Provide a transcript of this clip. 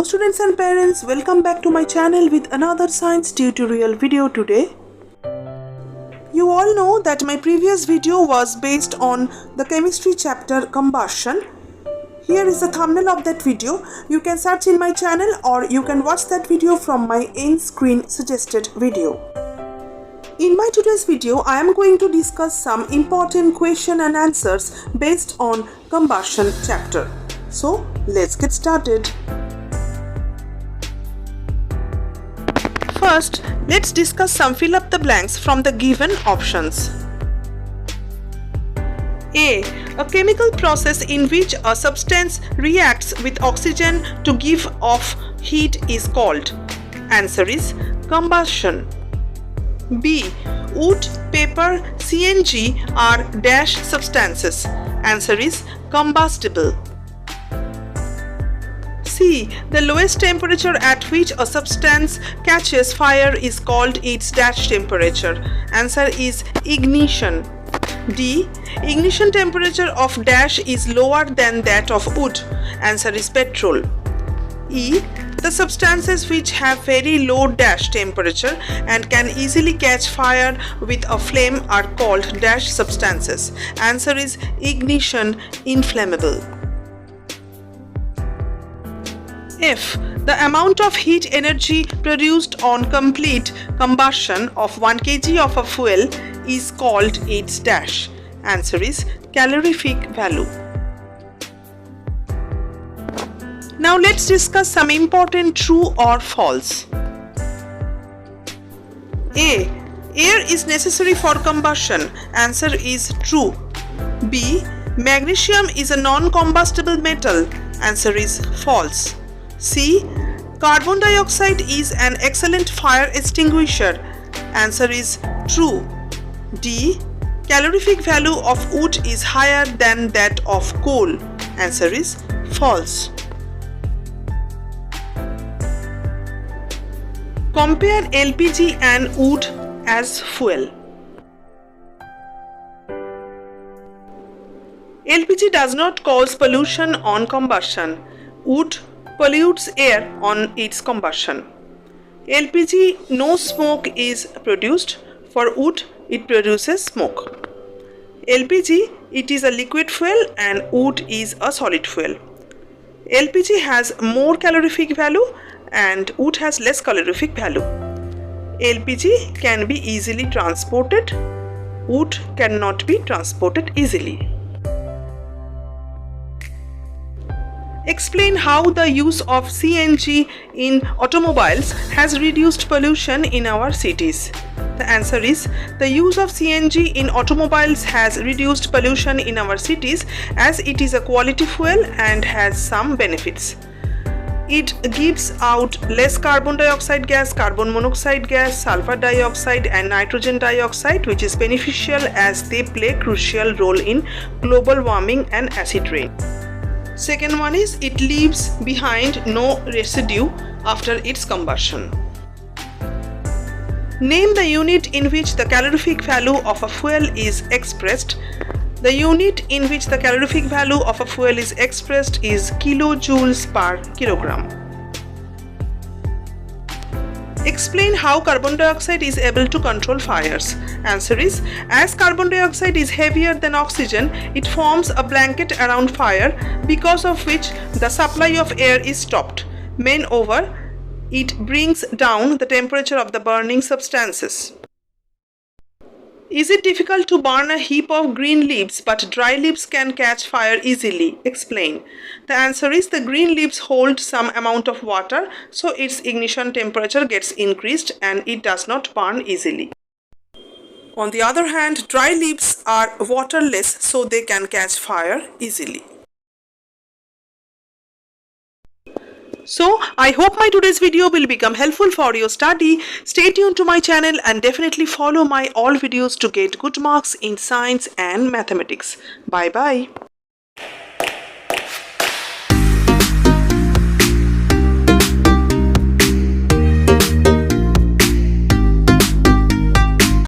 students and parents, welcome back to my channel with another science tutorial video today. You all know that my previous video was based on the chemistry chapter Combustion. Here is the thumbnail of that video. You can search in my channel or you can watch that video from my end screen suggested video. In my today's video, I am going to discuss some important question and answers based on Combustion chapter. So let's get started. First, let's discuss some fill up the blanks from the given options. A. A chemical process in which a substance reacts with oxygen to give off heat is called. Answer is combustion. B. Wood, paper, CNG are dash substances. Answer is combustible. C. The lowest temperature at which a substance catches fire is called its dash temperature. Answer is ignition. D. Ignition temperature of dash is lower than that of wood. Answer is petrol. E. The substances which have very low dash temperature and can easily catch fire with a flame are called dash substances. Answer is ignition inflammable. F. The amount of heat energy produced on complete combustion of 1 kg of a fuel is called its dash. Answer is calorific value. Now let's discuss some important true or false. A. Air is necessary for combustion. Answer is true. B. Magnesium is a non-combustible metal. Answer is false. C. Carbon dioxide is an excellent fire extinguisher. Answer is true. D. Calorific value of wood is higher than that of coal. Answer is false. Compare LPG and wood as fuel. LPG does not cause pollution on combustion. Wood pollutes air on its combustion. LPG, no smoke is produced. For wood, it produces smoke. LPG, it is a liquid fuel and wood is a solid fuel. LPG has more calorific value and wood has less calorific value. LPG can be easily transported. Wood cannot be transported easily. Explain how the use of CNG in automobiles has reduced pollution in our cities. The answer is the use of CNG in automobiles has reduced pollution in our cities as it is a quality fuel and has some benefits. It gives out less carbon dioxide gas, carbon monoxide gas, sulfur dioxide and nitrogen dioxide, which is beneficial as they play a crucial role in global warming and acid rain. Second one is it leaves behind no residue after its combustion. Name the unit in which the calorific value of a fuel is expressed. The unit in which the calorific value of a fuel is expressed is kilojoules per kilogram. Explain how carbon dioxide is able to control fires. Answer is, as carbon dioxide is heavier than oxygen, it forms a blanket around fire because of which the supply of air is stopped. Moreover, it brings down the temperature of the burning substances. Is it difficult to burn a heap of green leaves but dry leaves can catch fire easily? Explain. The answer is the green leaves hold some amount of water, so its ignition temperature gets increased and it does not burn easily. On the other hand, dry leaves are waterless, so they can catch fire easily. So, I hope my today's video will become helpful for your study. Stay tuned to my channel and definitely follow my all videos to get good marks in science and mathematics. Bye bye.